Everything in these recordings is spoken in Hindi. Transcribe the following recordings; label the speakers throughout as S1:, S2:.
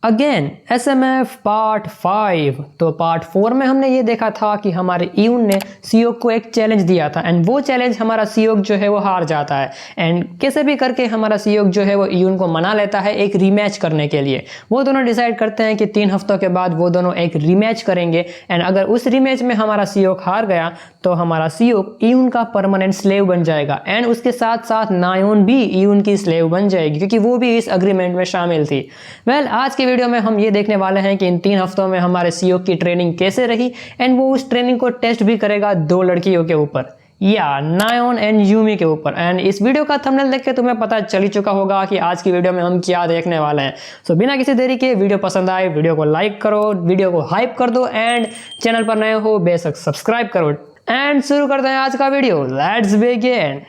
S1: Again SMF part 5। तो पार्ट 4 में हमने ये देखा था कि हमारे ईयून ने सीओक को एक चैलेंज दिया था एंड वो चैलेंज हमारा सीओक जो है वो हार जाता है एंड कैसे भी करके हमारा सीओक जो है वो ईयून को मना लेता है एक रीमैच करने के लिए। वो दोनों डिसाइड करते हैं कि 3 हफ्तों के बाद वो दोनों एक रीमैच करेंगे एंड अगर उस रीमैच में हमारा सीओक हार गया तो हमारा सीओक ईयून का परमानेंट स्लेव बन जाएगा एंड उसके साथ साथ नायोन भी ईयून की स्लेव बन जाएगी क्योंकि वो भी इस अग्रीमेंट में शामिल थी। आज की वीडियो में हम ये देखने वाले हैं कि इन 3 हफ्तों में हमारे सीओक की ट्रेनिंग कैसे रही एंड वो उस ट्रेनिंग को टेस्ट भी करेगा 2 लड़कियों के ऊपर, या नायोन एंड यूमी के ऊपर। एंड इस वीडियो का थंबनेल देख के तुम्हें पता चल ही चुका होगा कि आज की वीडियो में हम क्या देखने वाले हैं। सो बिना किसी देरी के वीडियो पसंद आए वीडियो को लाइक करो, वीडियो को हाइप कर दो एंड चैनल पर नए हो बेशक सब्सक्राइब करो एंड शुरू करते हैं आज का वीडियो। Let's begin.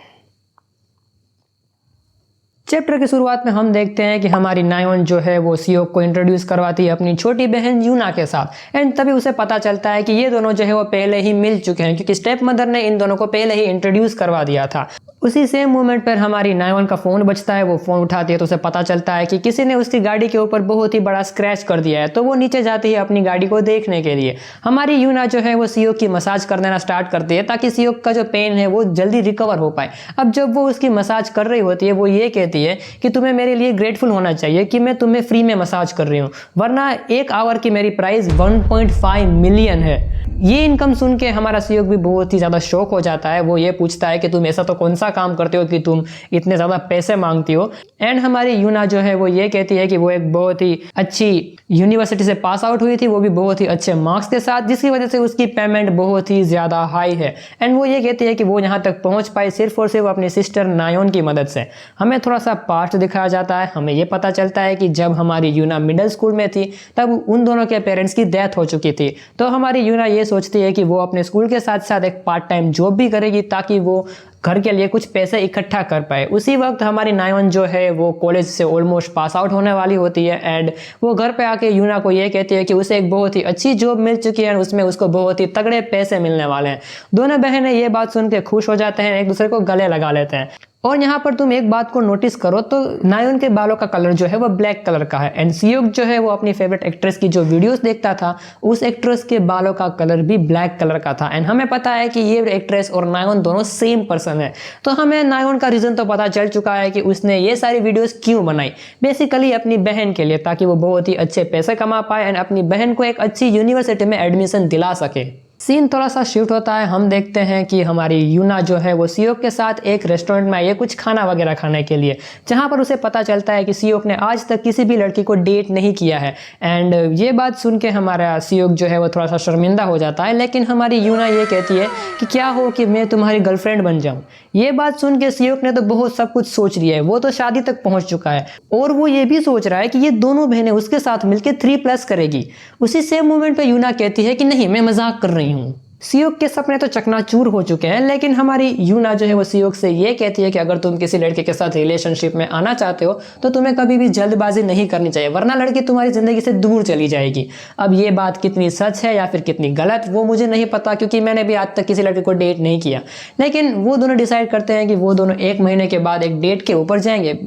S1: चैप्टर की शुरुआत में हम देखते हैं कि हमारी नायोन जो है वो सीओक को इंट्रोड्यूस करवाती है अपनी छोटी बहन यूना के साथ एंड तभी उसे पता चलता है कि ये दोनों जो है वो पहले ही मिल चुके हैं क्योंकि स्टेप मदर ने इन दोनों को पहले ही इंट्रोड्यूस करवा दिया था। उसी सेम मोमेंट पर हमारी नायोन का फोन बजता है, वो फोन उठाती है तो उसे पता चलता है कि किसी ने उसकी गाड़ी के ऊपर बहुत ही बड़ा स्क्रैच कर दिया है। तो वो नीचे जाती है अपनी गाड़ी को देखने के लिए। हमारी यूना जो है वो सीओक की मसाज कर देना स्टार्ट करती है ताकि सीओक का जो पेन है वो जल्दी रिकवर हो पाए। अब जब वो उसकी मसाज कर रही होती है वो ये कहती है कि तुम्हें मेरे लिए ग्रेटफुल होना चाहिए कि मैं तुम्हें फ्री में मसाज कर रही हूँ, वरना 1 आवर की मेरी प्राइस 1.5 मिलियन है। ये इनकम सुन के हमारा सीओक भी बहुत ही ज़्यादा शॉक हो जाता है। वो ये पूछता है कि तुम ऐसा तो कौन सा काम करते हो कि तुम इतने ज़्यादा पैसे मांगती हो। एंड हमारी यूना जो है वो ये कहती है कि वो एक बहुत ही अच्छी यूनिवर्सिटी से पास आउट हुई थी, वो भी बहुत ही अच्छे मार्क्स के साथ, जिसकी वजह से उसकी पेमेंट बहुत ही ज़्यादा हाई है। एंड वो ये कहती है कि वो यहाँ तक पहुँच पाई सिर्फ और सिर्फ अपनी सिस्टर नायोन की मदद से। हमें थोड़ा सा पास्ट दिखाया जाता है। हमें ये पता चलता है कि जब हमारी यूना मिडिल स्कूल में थी तब उन दोनों के पेरेंट्स की डेथ हो चुकी थी। तो हमारी यूना ये सोचती है कि वो अपने स्कूल के साथ साथ एक पार्ट टाइम जॉब भी करेगी ताकि वो घर के लिए कुछ पैसे इकट्ठा कर पाए। उसी वक्त हमारी नायोन जो है वो कॉलेज से ऑलमोस्ट पास आउट होने वाली होती है एंड वो घर पे आके यूना को ये कहती है कि उसे एक बहुत ही अच्छी जॉब मिल चुकी है और उसमें उसको बहुत ही तगड़े पैसे मिलने वाले हैं। दोनों बहनें ये बात सुन के खुश हो जाते हैं, एक दूसरे को गले लगा लेते हैं। और यहाँ पर तुम एक बात को नोटिस करो तो नायोन के बालों का कलर जो है वो ब्लैक कलर का है एंड सीओक जो है वो अपनी फेवरेट एक्ट्रेस की जो वीडियोस देखता था उस एक्ट्रेस के बालों का कलर भी ब्लैक कलर का था एंड हमें पता है कि ये एक्ट्रेस और नायोन दोनों सेम पर्सन है। तो हमें नायोन का रीजन तो पता चल चुका है कि उसने ये सारी वीडियोस क्यों बनाई, बेसिकली अपनी बहन के लिए, ताकि वो बहुत ही अच्छे पैसे कमा पाए एंड अपनी बहन को एक अच्छी यूनिवर्सिटी में एडमिशन दिला सके। सीन थोड़ा सा शिफ्ट होता है। हम देखते हैं कि हमारी यूना जो है वो सीओक के साथ एक रेस्टोरेंट में आई है कुछ खाना वगैरह खाने के लिए, जहां पर उसे पता चलता है कि सीओक ने आज तक किसी भी लड़की को डेट नहीं किया है एंड ये बात सुन के हमारा सीओक जो है वो थोड़ा सा शर्मिंदा हो जाता है। लेकिन हमारी यूना ये कहती है कि क्या हो कि मैं तुम्हारी गर्लफ्रेंड बन जाऊँ। ये बात सुन के सीओक ने तो बहुत सब कुछ सोच लिया है, वो तो शादी तक पहुंच चुका है और वो ये भी सोच रहा है कि ये दोनों बहनें उसके साथ मिलकर 3+ करेगी। उसी सेम मोमेंट पे यूना कहती है कि नहीं, मैं मजाक कर रही हूँ। सीओक के सपने तो चकनाचूर हो चुके हैं, लेकिन हमारी यूना जो है वो सीओक से ये कहती है कि अगर तुम किसी लड़के के साथ रिलेशनशिप में आना चाहते हो तो तुम्हें कभी भी जल्दबाजी नहीं करनी चाहिए, वरना लड़की तुम्हारी जिंदगी से दूर चली जाएगी। अब ये बात कितनी सच है या फिर कितनी गलत वो मुझे नहीं पता क्योंकि मैंने भी आज तक किसी लड़के को डेट नहीं किया। लेकिन वो दोनों डिसाइड करते हैं कि वो दोनों 1 महीने के बाद एक डेट के ऊपर जाएंगे।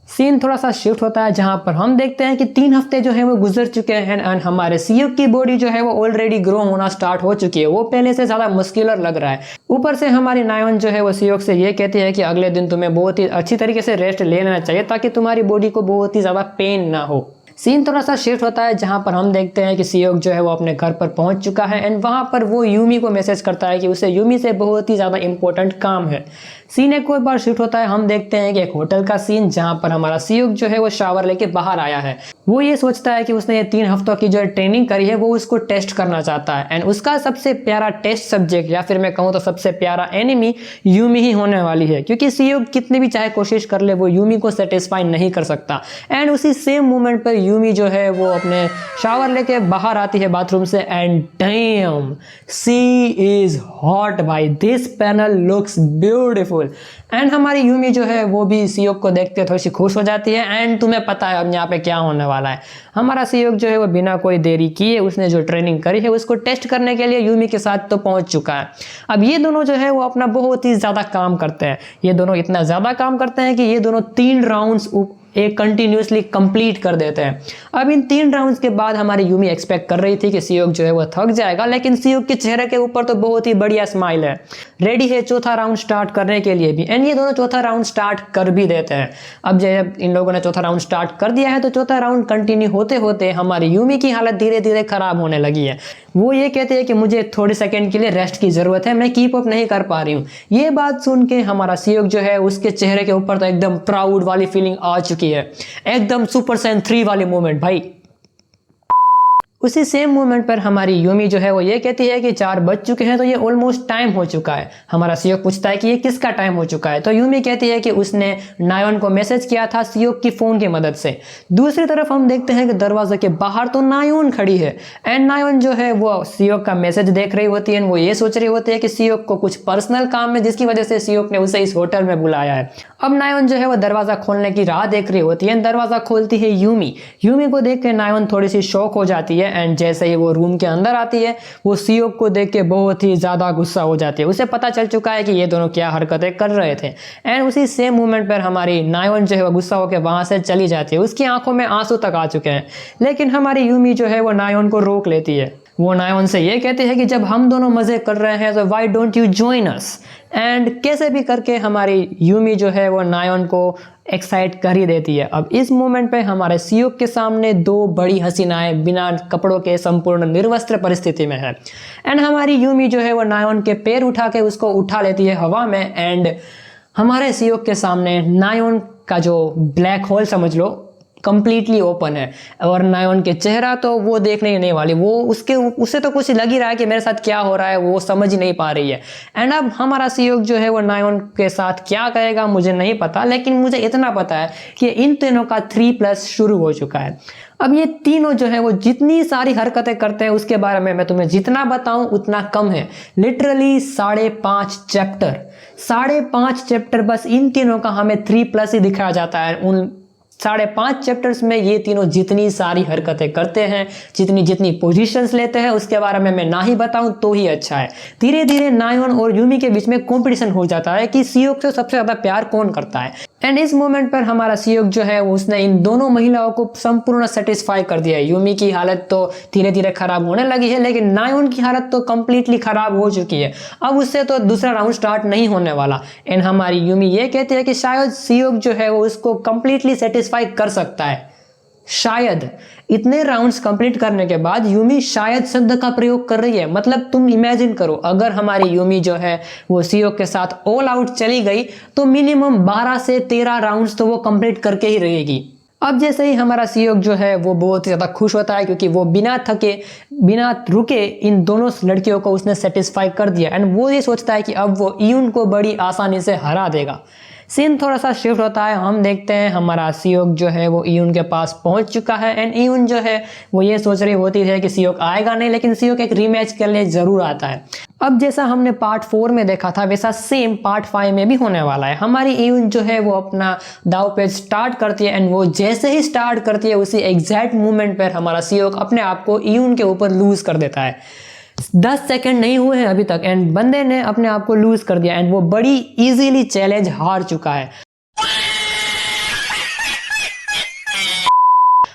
S1: सीन थोड़ा सा शिफ्ट होता है जहां पर हम देखते हैं कि 3 हफ्ते जो है वो गुजर चुके हैं एंड हमारे सीओक की बॉडी जो है वो ऑलरेडी ग्रो होना स्टार्ट हो चुकी है, वो पहले से ज्यादा मस्कुलर लग रहा है। ऊपर से हमारी नायोन जो है वो सीओक से ये कहती है कि अगले दिन तुम्हें बहुत ही अच्छी तरीके से रेस्ट लेना चाहिए ताकि तुम्हारी बॉडी को बहुत ही ज्यादा पेन ना हो। सीन थोड़ा सा शिफ्ट होता है जहां पर हम देखते हैं कि सीओक जो है वो अपने घर पर पहुंच चुका है एंड वहां पर वो यूमी को मैसेज करता है कि उसे यूमी से बहुत ही ज्यादा इंपॉर्टेंट काम है। सीन एक और बार शिफ्ट होता है। हम देखते हैं कि एक होटल का सीन जहां पर हमारा सीओक जो है वो शावर लेके बाहर आया है। वो ये सोचता है कि उसने ये 3 हफ्तों की जो ट्रेनिंग करी है वो उसको टेस्ट करना चाहता है एंड उसका सबसे प्यारा टेस्ट सब्जेक्ट या फिर मैं कहूँ तो सबसे प्यारा एनिमी यूमी ही होने वाली है, क्योंकि सीओक कितनी भी चाहे कोशिश कर ले वो यूमी को सेटिस्फाई नहीं कर सकता। एंड उसी सेम मोमेंट पर यूमी जो है वो अपने शावर लेके बाहर आती है बाथरूम से and damn she is hot भाई, this panel looks beautiful. And हमारी यूमी जो है वो भी सीओक को देखते थोड़ी सी खुश हो जाती है एंड तुम्हें पता है अब यहाँ पे क्या होने वाला है। हमारा सीओक जो है वो बिना कोई देरी किए उसने जो ट्रेनिंग करी है उसको टेस्ट करने के लिए यूमी के साथ तो पहुंच चुका है। अब ये दोनों जो है वो अपना बहुत ही ज्यादा काम करते हैं। ये दोनों इतना ज्यादा काम करते हैं कि ये दोनों 3 राउंड्स एक कंटिन्यूसली कंप्लीट कर देते हैं। अब इन 3 राउंड्स के बाद हमारी यूमी एक्सपेक्ट कर रही थी कि सियोक जो है वो थक जाएगा, लेकिन सियोक के चेहरे के ऊपर तो बहुत ही बढ़िया स्माइल है, रेडी है चौथा राउंड स्टार्ट करने के लिए भी। एंड ये दोनों चौथा राउंड स्टार्ट कर भी देते हैं। अब जब इन लोगों ने चौथा राउंड स्टार्ट कर दिया है तो चौथा राउंड कंटिन्यू होते होते हमारी यूमी की हालत धीरे धीरे खराब होने लगी है। वो ये कहते हैं कि मुझे थोड़े सेकंड के लिए रेस्ट की जरूरत है, मैं कीप अप नहीं कर पा रही हूँ। ये बात सुन के हमारा सियोक जो है उसके चेहरे के ऊपर तो एकदम प्राउड वाली फीलिंग आ चुकी है, एकदम सुपर सैयन 3 वाली मोमेंट भाई। उसी सेम मोमेंट पर हमारी यूमी जो है वो ये कहती है कि 4 बज चुके हैं, तो ये ऑलमोस्ट टाइम हो चुका है। हमारा सियोक पूछता है कि ये किसका टाइम हो चुका है, तो यूमी कहती है कि उसने नायोन को मैसेज किया था सियोक की फोन की मदद से। दूसरी तरफ हम देखते हैं कि दरवाजे के बाहर तो नायोन खड़ी है एंड नायोन जो है वो सियोक का मैसेज देख रही होती है। वो ये सोच रही होती है कि सियोक को कुछ पर्सनल काम है जिसकी वजह से सियोक ने उसे इस होटल में बुलाया है। अब नायोन जो है वो दरवाजा खोलने की राह देख रही होती है। दरवाजा खोलती है यूमी। यूमी को देख के नायोन थोड़ी सी शॉक हो जाती है एंड जैसे ही वो रूम के अंदर आती है वो सियोक को देख के बहुत ही ज्यादा गुस्सा हो जाती है। उसे पता चल चुका है कि ये दोनों क्या हरकतें कर रहे थे। एंड उसी सेम मोमेंट पर हमारी नायोन जो है वो गुस्सा होकर वहां से चली जाती है। उसकी आंखों में आंसू तक आ चुके हैं, लेकिन हमारी यूमी जो है वो नायोन को रोक लेती है। वो नायोन से ये कहते हैं कि जब हम दोनों मजे कर रहे हैं तो why don't you join us. And कैसे भी करके हमारी यूमी जो है वो नायोन को एक्साइट कर ही देती है। अब इस मोमेंट पे हमारे सियोक के सामने 2 बड़ी हसीनाएं बिना कपड़ों के संपूर्ण निर्वस्त्र परिस्थिति में है। एंड हमारी यूमी जो है वो नायोन के पैर उठा के उसको उठा लेती है हवा में। एंड हमारे सियोक के सामने नायोन का जो ब्लैक होल समझ लो कंप्लीटली ओपन है और नायोन के चेहरा तो वो देखने ही नहीं वाली। वो उसे तो कुछ लग ही रहा है कि मेरे साथ क्या हो रहा है, वो समझ ही नहीं पा रही है। एंड अब हमारा सियोक जो है वो नायोन के साथ क्या करेगा मुझे नहीं पता, लेकिन मुझे इतना पता है कि इन तीनों का 3+ शुरू हो चुका है। अब ये तीनों जो है वो जितनी सारी हरकतें करते हैं उसके बारे में मैं तुम्हें जितना बताऊं उतना कम है। लिटरली 5.5 चैप्टर 5.5 चैप्टर बस इन तीनों का हमें 3+ ही दिखाया जाता है। उन 5.5 चैप्टर्स में ये तीनों जितनी सारी हरकतें करते हैं, जितनी पोजीशंस लेते हैं, उसके बारे में मैं ना ही बताऊं तो ही अच्छा है। धीरे धीरे नायोन और यूमी के बीच में कंपटीशन हो जाता है कि सियोक से सबसे ज्यादा प्यार कौन करता है। एंड इस मोमेंट पर हमारा सियोक जो है उसने इन दोनों महिलाओं को संपूर्ण सेटिस्फाई कर दिया है। यूमी की हालत तो धीरे धीरे खराब होने लगी है, लेकिन नायोन की हालत तो कंप्लीटली खराब हो चुकी है। अब उससे तो दूसरा राउंड स्टार्ट नहीं होने वाला। एंड हमारी यूमी ये कहती है कि शायद सियोक जो है वो उसको कंप्लीटली सेटिस्फाई कर सकता है। शायद इतने राउंड्स कंप्लीट करने के बाद यूमी शायद शब्द का प्रयोग कर रही है। मतलब तुम इमेजिन करो, अगर हमारी यूमी जो है वो सियोक के साथ ऑल आउट चली गई तो मिनिमम 12 से 13 राउंड्स तो वो कंप्लीट करके ही रहेगी। अब जैसे ही हमारा सियोक जो है वो बहुत ही ज़्यादा खुश होता है क्योंकि वो बिना थके बिना रुके इन दोनों लड़कियों को उसने सेटिस्फाई कर दिया। एंड वो ये सोचता है कि अब वो ईयून को बड़ी आसानी से हरा देगा। सीन थोड़ा सा शिफ्ट होता है। हम देखते हैं हमारा सियोक जो है वो ईयून के पास पहुंच चुका है। एंड ईयून जो है वो ये सोच रही होती है कि सियोक आएगा नहीं, लेकिन सियोक एक रीमैच के लिए जरूर आता है। अब जैसा हमने पार्ट 4 में देखा था वैसा सेम पार्ट 5 में भी होने वाला है। हमारी ईयून जो है वो अपना दाव पेच स्टार्ट करती है एंड वो जैसे ही स्टार्ट करती है उसी एग्जैक्ट मोमेंट पर हमारा सियोक अपने आप को ईयून के ऊपर लूज कर देता है। 10 सेकंड नहीं हुए हैं अभी तक एंड बंदे ने अपने आप को लूज कर दिया एंड वो बड़ी इजीली चैलेंज हार चुका है।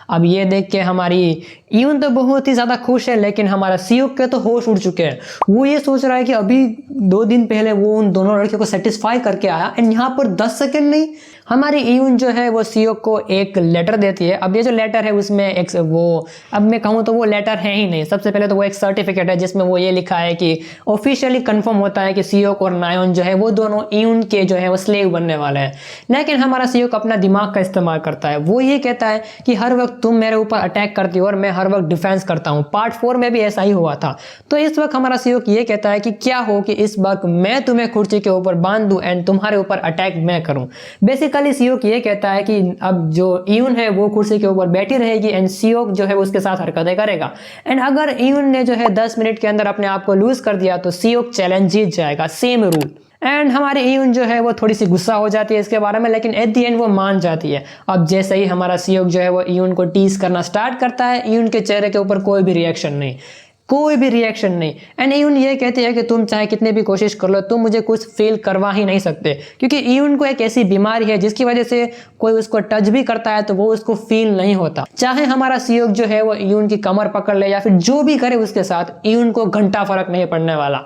S1: अब ये देख के हमारी ईयून तो बहुत ही ज्यादा खुश है, लेकिन हमारा सियोक के तो होश उड़ चुके हैं। वो ये सोच रहा है कि अभी 2 दिन पहले वो उन दोनों लड़कियों को सेटिस्फाई करके आया एंड यहाँ पर 10 सेकंड नहीं। हमारी ईयून जो है वो सियोक को एक लेटर देती है। अब ये जो लेटर है उसमें एक वो, अब मैं कहूँ तो वो लेटर है ही नहीं। सबसे पहले तो वो एक सर्टिफिकेट है जिसमें वो ये लिखा है कि ऑफिशियली कंफर्म होता है कि सियोक और नायोन जो है वो दोनों ईयून के जो है वो स्लेव बनने वाले हैं। लेकिन हमारा सियोक अपना दिमाग का इस्तेमाल करता है। वो ये कहता है कि हर वक्त तुम मेरे ऊपर अटैक करती हो और मैं हर वक्त डिफेंस करता हूँ। पार्ट 4 में भी ऐसा ही हुआ था। तो इस वक्त हमारा सियोक ये कहता है कि क्या हो कि इस वक्त मैं तुम्हें कुर्सी के ऊपर बांध दूं एंड तुम्हारे ऊपर अटैक मैं करूं। बेसिकली सियोक ये कहता है कि अब जो ईयून है वो कुर्सी के ऊपर बैठी रहेगी एंड सियोक जो है उसके साथ हरकतें करेगा। एंड अगर ईयून ने जो है 10 मिनट के अंदर अपने आप को लूज कर दिया तो सियोक चैलेंज जीत जाएगा। Same rule. एंड हमारी ईयून जो है वो थोड़ी सी गुस्सा हो जाती है इसके बारे में, लेकिन एट दी एंड वो मान जाती है। अब जैसे ही हमारा सियोक जो है वो ईयून को टीज करना स्टार्ट करता है, ईयून के चेहरे के ऊपर कोई भी रिएक्शन नहीं। कोई भी रिएक्शन नहीं। एंड ईयून ये कहती है कि तुम चाहे कितने भी कोशिश कर लो, तुम मुझे कुछ फील करवा ही नहीं सकते, क्योंकि ईयून को एक ऐसी बीमारी है जिसकी वजह से कोई उसको टच भी करता है तो वो उसको फील नहीं होता। चाहे हमारा सियोक जो है वो ईयून की कमर पकड़ ले या फिर जो भी करे उसके साथ, ईयून को घंटा फर्क नहीं पड़ने वाला।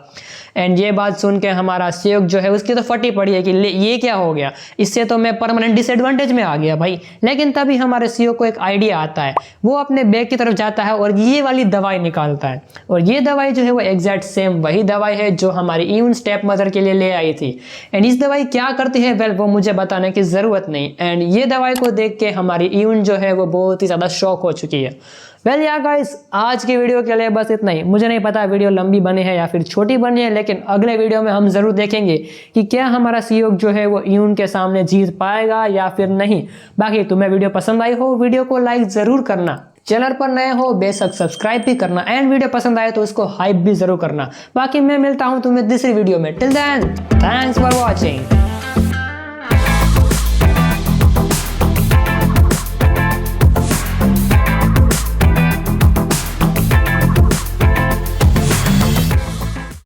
S1: एंड ये बात सुन के हमारा सियोक जो है उसकी तो फटी पड़ी है कि ये क्या हो गया, इससे तो मैं परमानेंट डिसएडवांटेज में आ गया भाई। लेकिन तभी हमारे सियोक को एक आइडिया आता है, वो अपने बैग की तरफ जाता है और ये वाली दवाई निकालता है। और ये दवाई जो है वो एग्जैक्ट सेम वही दवाई है जो हमारी ईयून स्टेप मदर के लिए ले आई थी। एंड इस दवाई क्या करती है वेल वो मुझे बताने की जरूरत नहीं। एंड ये दवाई को देख के हमारी ईयून जो है वो बहुत ही ज्यादा शॉक हो चुकी है। वेल या गाइस, आज की वीडियो के लिए बस इतना ही। मुझे नहीं पता वीडियो लंबी बनी है या फिर छोटी बनी है, लेकिन अगले वीडियो में हम जरूर देखेंगे कि क्या हमारा सियोक जो है वो ईयून के सामने जीत पाएगा या फिर नहीं। बाकी तुम्हें वीडियो पसंद आई हो, वीडियो को लाइक जरूर करना, चैनल पर नए हो बेशक सब्सक्राइब भी करना, एंड वीडियो पसंद आए तो उसको हाइप भी जरूर करना। बाकी मैं मिलता हूं तुम्हें दूसरी वीडियो में। Till then, thanks for watching.